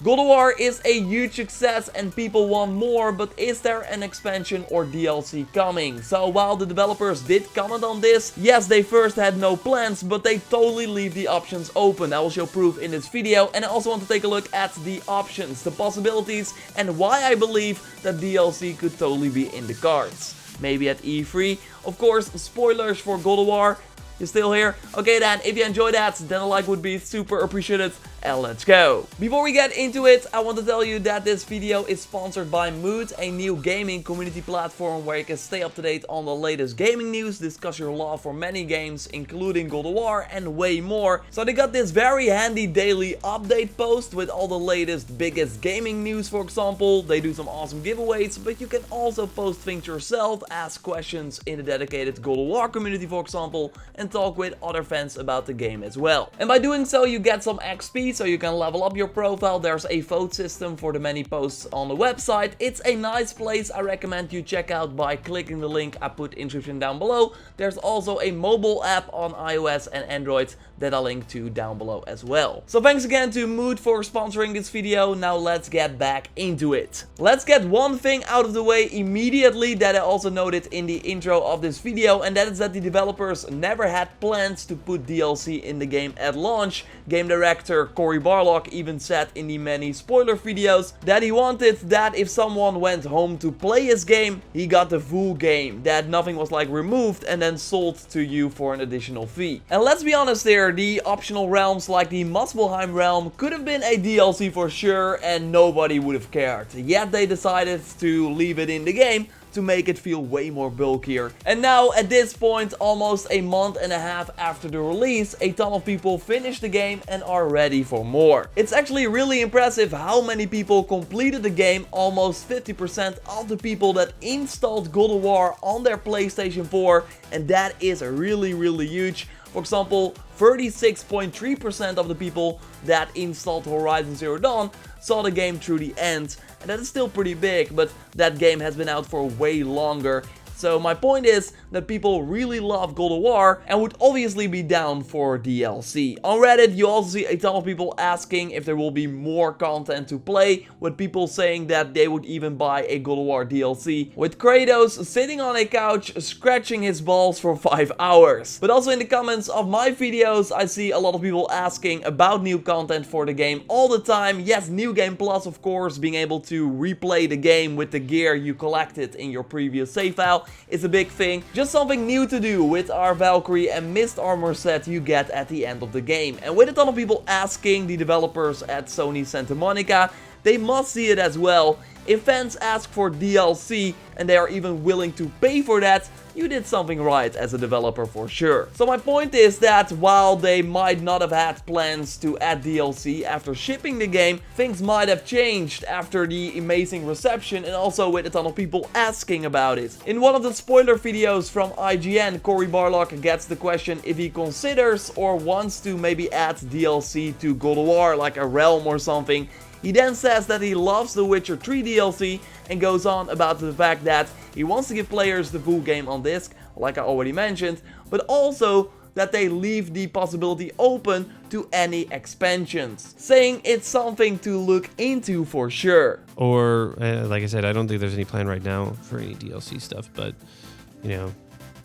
God of War is a huge success and people want more, but is there an expansion or DLC coming? So while the developers did comment on this, yes, they first had no plans, but they totally leave the options open. I will show proof in this video, and I also want to take a look at the options, the possibilities, and why I believe that DLC could totally be in the cards. Maybe at E3. Of course, spoilers for God of War. You're still here? Okay then, if you enjoyed that, then a like would be super appreciated. And let's go. Before we get into it, I want to tell you that this video is sponsored by Mood, a new gaming community platform where you can stay up to date on the latest gaming news, discuss your love for many games, including God of War and way more. So they got this very handy daily update post with all the latest, biggest gaming news, for example. They do some awesome giveaways, but you can also post things yourself, ask questions in the dedicated God of War community, for example, and talk with other fans about the game as well. And by doing so, you get some XP, so you can level up your profile. There's a vote system for the many posts on the website. It's a nice place. I recommend you check out by clicking the link I put in the description down below. There's also a mobile app on iOS and Android that I'll link to down below as well. So thanks again to Mood for sponsoring this video. Now let's get back into it. Let's get one thing out of the way immediately that I also noted in the intro of this video, and that is that the developers never had plans to put DLC in the game at launch. Game director Cory Barlog even said in the many spoiler videos that he wanted that if someone went home to play his game, he got the full game, that nothing was like removed and then sold to you for an additional fee. And let's be honest here, the optional realms like the Muspelheim realm could have been a DLC for sure and nobody would have cared. Yet they decided to leave it in the game to make it feel way more bulkier. And now at this point, almost a month and a half after the release, a ton of people finished the game and are ready for more. It's actually really impressive how many people completed the game. Almost 50% of the people that installed God of War on their PlayStation 4, and that is really huge. For example, 36.3% of the people that installed Horizon Zero Dawn saw the game through the end, and that is still pretty big, but that game has been out for way longer. So my point is that people really love God of War and would obviously be down for DLC. On Reddit, you also see a ton of people asking if there will be more content to play, with people saying that they would even buy a God of War DLC, with Kratos sitting on a couch scratching his balls for 5 hours. But also in the comments of my videos, I see a lot of people asking about new content for the game all the time. Yes, New Game Plus, of course, being able to replay the game with the gear you collected in your previous save file is a big thing. Just something new to do with our Valkyrie and Mist armor set you get at the end of the game. And with a ton of people asking the developers at Sony Santa Monica, they must see it as well. If fans ask for DLC and they are even willing to pay for that, you did something right as a developer for sure. So my point is that while they might not have had plans to add DLC after shipping the game, things might have changed after the amazing reception and also with a ton of people asking about it. In one of the spoiler videos from IGN, Cory Barlog gets the question if he considers or wants to maybe add DLC to God of War, like a realm or something. He then says that he loves The Witcher 3 DLC and goes on about the fact that he wants to give players the full game on disc, like I already mentioned, but also that they leave the possibility open to any expansions, saying it's something to look into for sure. Or, like I said, I don't think there's any plan right now for any DLC stuff, but, you know,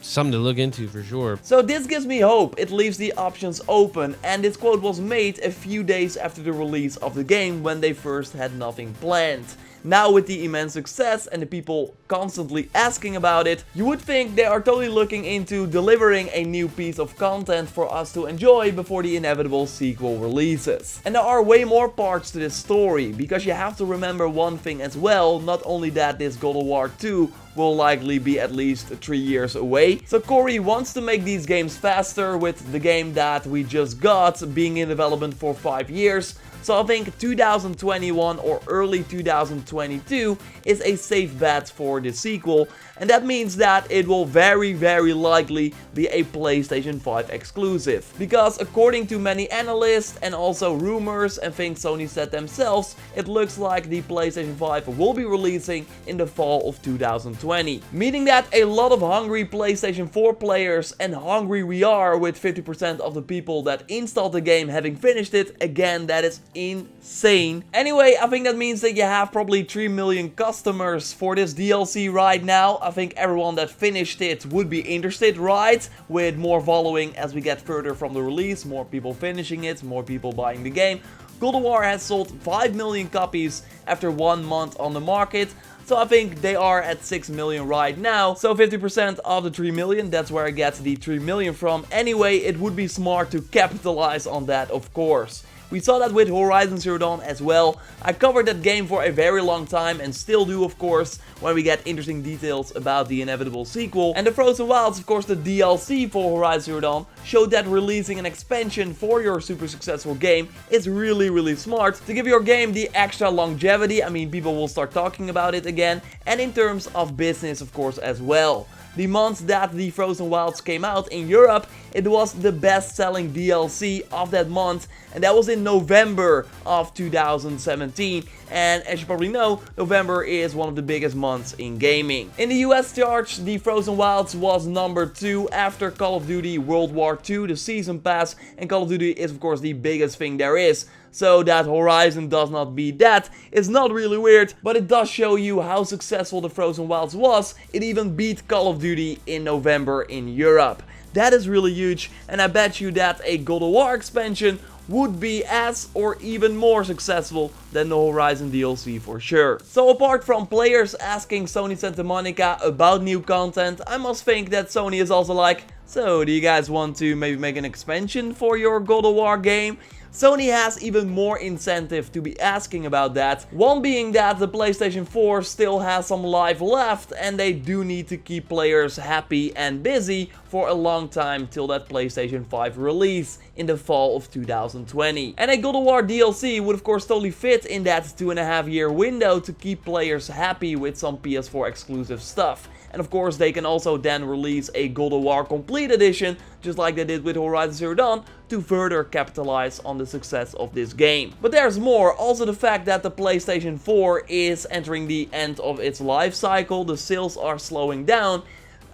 something to look into for sure. So this gives me hope. It leaves the options open, and this quote was made a few days after the release of the game when they first had nothing planned. Now with the immense success and the people constantly asking about it, you would think they are totally looking into delivering a new piece of content for us to enjoy before the inevitable sequel releases. And there are way more parts to this story, because you have to remember one thing as well, not only that this God of War 2 will likely be at least 3 years away. So Cory wants to make these games faster, with the game that we just got being in development for 5 years. So I think 2021 or early 2022 is a safe bet for the sequel, and that means that it will very likely be a PlayStation 5 exclusive. Because according to many analysts and also rumors and things Sony said themselves, it looks like the PlayStation 5 will be releasing in the fall of 2020. Meaning that a lot of hungry PlayStation 4 players, and hungry we are with 50% of the people that installed the game having finished it, again that is insane. Anyway, I think that means that you have probably 3 million customers for this DLC right now. I think everyone that finished it would be interested, right? With more following as we get further from the release, more people finishing it, more people buying the game. God of War has sold 5 million copies after 1 month on the market. So I think they are at 6 million right now. So 50% of the 3 million, that's where I get the 3 million from. Anyway, it would be smart to capitalize on that, of course. We saw that with Horizon Zero Dawn as well. I covered that game for a very long time and still do, of course, when we get interesting details about the inevitable sequel. And the Frozen Wilds, of course, the DLC for Horizon Zero Dawn, showed that releasing an expansion for your super successful game is really smart to give your game the extra longevity. I mean, people will start talking about it again, and in terms of business, of course, as well. The month that the Frozen Wilds came out in Europe, it was the best-selling DLC of that month, and that was in November of 2017. And as you probably know, November is one of the biggest months in gaming. In the US charts, the Frozen Wilds was number 2 after Call of Duty World War II, the Season Pass, and Call of Duty is of course the biggest thing there is. So that Horizon does not beat that is not really weird, but it does show you how successful the Frozen Wilds was. It even beat Call of Duty in November in Europe. That is really huge, and I bet you that a God of War expansion would be as or even more successful than the Horizon DLC for sure. So apart from players asking Sony Santa Monica about new content, I must think that Sony is also like, so do you guys want to maybe make an expansion for your God of War game? Sony has even more incentive to be asking about that. One being that the PlayStation 4 still has some life left and they do need to keep players happy and busy for a long time till that PlayStation 5 release in the fall of 2020. And a God of War DLC would of course totally fit in that 2.5-year window to keep players happy with some PS4 exclusive stuff. And of course they can also then release a God of War Complete Edition, just like they did with Horizon Zero Dawn, to further capitalize on the success of this game. But there's more, also the fact that the PlayStation 4 is entering the end of its life cycle, the sales are slowing down.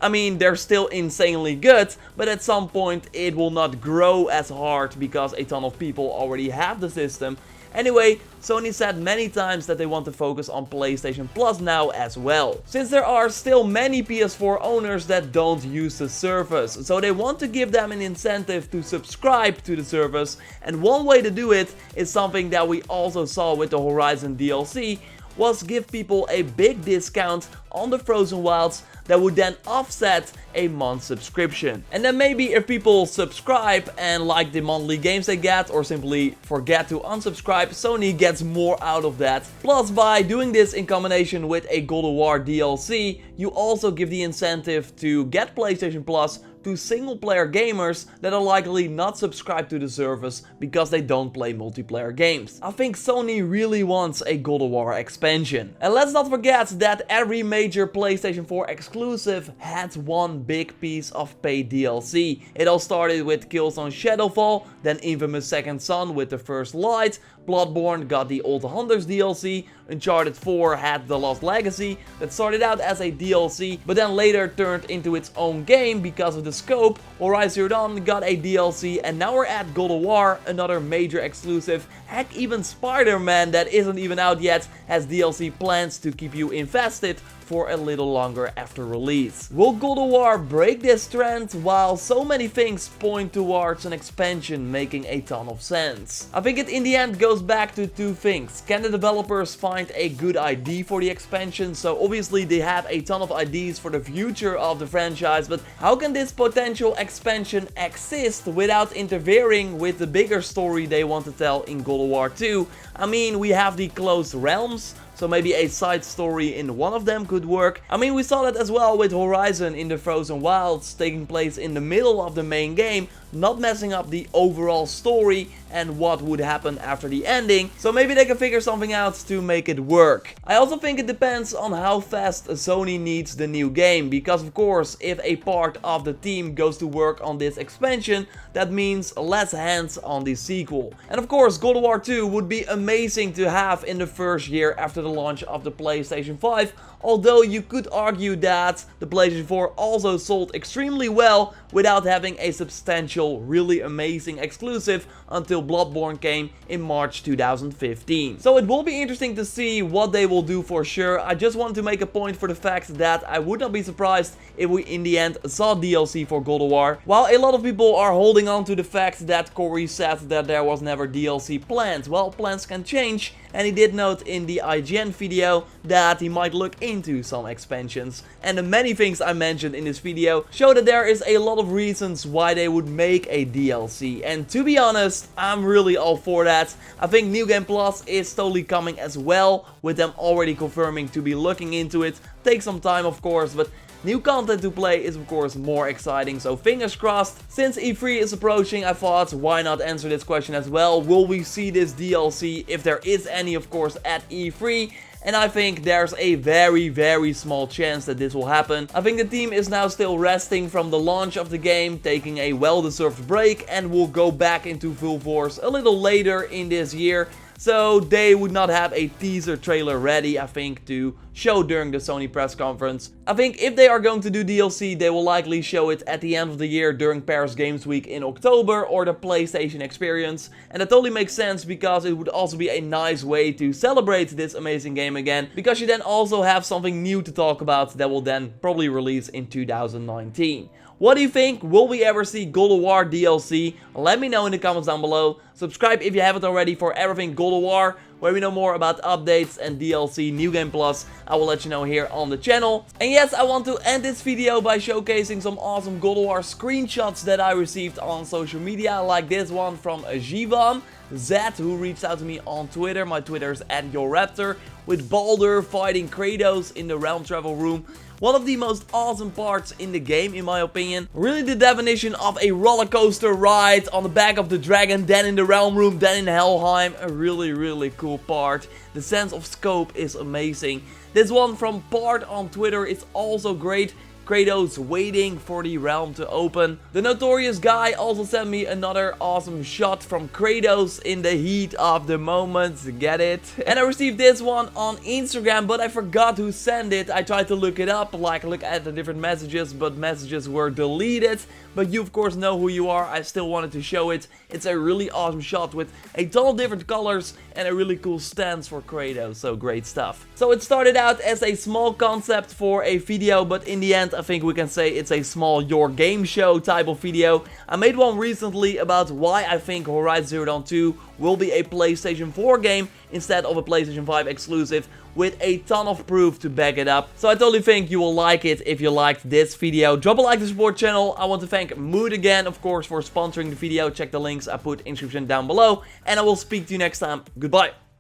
I mean, they're still insanely good, but at some point it will not grow as hard because a ton of people already have the system. Anyway, Sony said many times that they want to focus on PlayStation Plus now as well, since there are still many PS4 owners that don't use the service, so they want to give them an incentive to subscribe to the service, and one way to do it is something that we also saw with the Horizon DLC, was give people a big discount on the Frozen Wilds that would then offset a month subscription. And then maybe if people subscribe and like the monthly games they get or simply forget to unsubscribe, Sony gets more out of that. Plus, by doing this in combination with a God of War DLC, you also give the incentive to get PlayStation Plus to single-player gamers that are likely not subscribed to the service because they don't play multiplayer games. I think Sony really wants a God of War expansion. And let's not forget that every major PlayStation 4 exclusive had one big piece of paid DLC. It all started with Killzone Shadowfall, then Infamous Second Son with the First Light, Bloodborne got the Old Hunters DLC, Uncharted 4 had The Lost Legacy that started out as a DLC but then later turned into its own game because of the scope. Horizon Zero Dawn got a DLC, and now we're at God of War, another major exclusive. Heck, even Spider-Man that isn't even out yet has DLC plans to keep you invested for a little longer after release. Will God of War break this trend while so many things point towards an expansion making a ton of sense? I think it in the end goes back to two things. Can the developers find a good ID for the expansion? So obviously they have a ton of ideas for the future of the franchise, but how can this potential expansion exist without interfering with the bigger story they want to tell in God of War 2? I mean, we have the closed realms, so maybe a side story in one of them could work. I mean, we saw that as well with Horizon in the Frozen Wilds, taking place in the middle of the main game, not messing up the overall story and what would happen after the ending. So maybe they can figure something out to make it work. I also think it depends on how fast Sony needs the new game, because of course, if a part of the team goes to work on this expansion, that means less hands on the sequel. And of course, God of War 2 would be amazing to have in the first year after the launch of the PlayStation 5, although you could argue that the PlayStation 4 also sold extremely well without having a substantial still really amazing exclusive until Bloodborne came in March 2015. So it will be interesting to see what they will do for sure. I just want to make a point for the fact that I would not be surprised if we in the end saw DLC for God of War. While a lot of people are holding on to the fact that Corey said that there was never DLC planned, well, plans can change, and he did note in the IGN video that he might look into some expansions. And the many things I mentioned in this video show that there is a lot of reasons why they would make a DLC. And to be honest, I'm really all for that. I think New Game Plus is totally coming as well, with them already confirming to be looking into it. Take some time of course, but new content to play is of course more exciting, so fingers crossed. Since E3 is approaching, I thought why not answer this question as well. Will we see this DLC, if there is any of course, at E3? And I think there's a very small chance that this will happen. I think the team is now still resting from the launch of the game, taking a well-deserved break, and will go back into full force a little later in this year. So they would not have a teaser trailer ready, I think, to show during the Sony press conference. I think if they are going to do DLC, they will likely show it at the end of the year during Paris Games Week in October or the PlayStation Experience. And that totally makes sense because it would also be a nice way to celebrate this amazing game again, because you then also have something new to talk about that will then probably release in 2019. What do you think? Will we ever see God of War DLC? Let me know in the comments down below. Subscribe if you haven't already for everything God of War, where we know more about updates and DLC, New Game Plus. I will let you know here on the channel. And yes, I want to end this video by showcasing some awesome God of War screenshots that I received on social media, like this one from Jivan Z, who reached out to me on Twitter. My Twitter is @JorRaptor, with Baldur fighting Kratos in the realm travel room. One of the most awesome parts in the game, in my opinion. Really the definition of a roller coaster ride on the back of the dragon, then in the realm room, then in Helheim. A really cool part. The sense of scope is amazing. This one from Bart on Twitter is also great. Kratos waiting for the realm to open. The Notorious Guy also sent me another awesome shot from Kratos in the heat of the moment. Get it? And I received this one on Instagram, but I forgot who sent it. I tried to look it up, like look at the different messages, but messages were deleted. But you of course know who you are. I still wanted to show it. It's a really awesome shot with a ton of different colors and a really cool stance for Kratos. So great stuff. So it started out as a small concept for a video, but in the end I think we can say it's a small Your Game Show type of video. I made one recently about why I think Horizon Zero Dawn 2 will be a PlayStation 4 game instead of a PlayStation 5 exclusive, with a ton of proof to back it up. So I totally think you will like it if you liked this video. Drop a like to support the channel. I want to thank Mood again, of course, for sponsoring the video. Check the links I put in the description down below. And I will speak to you next time. Goodbye.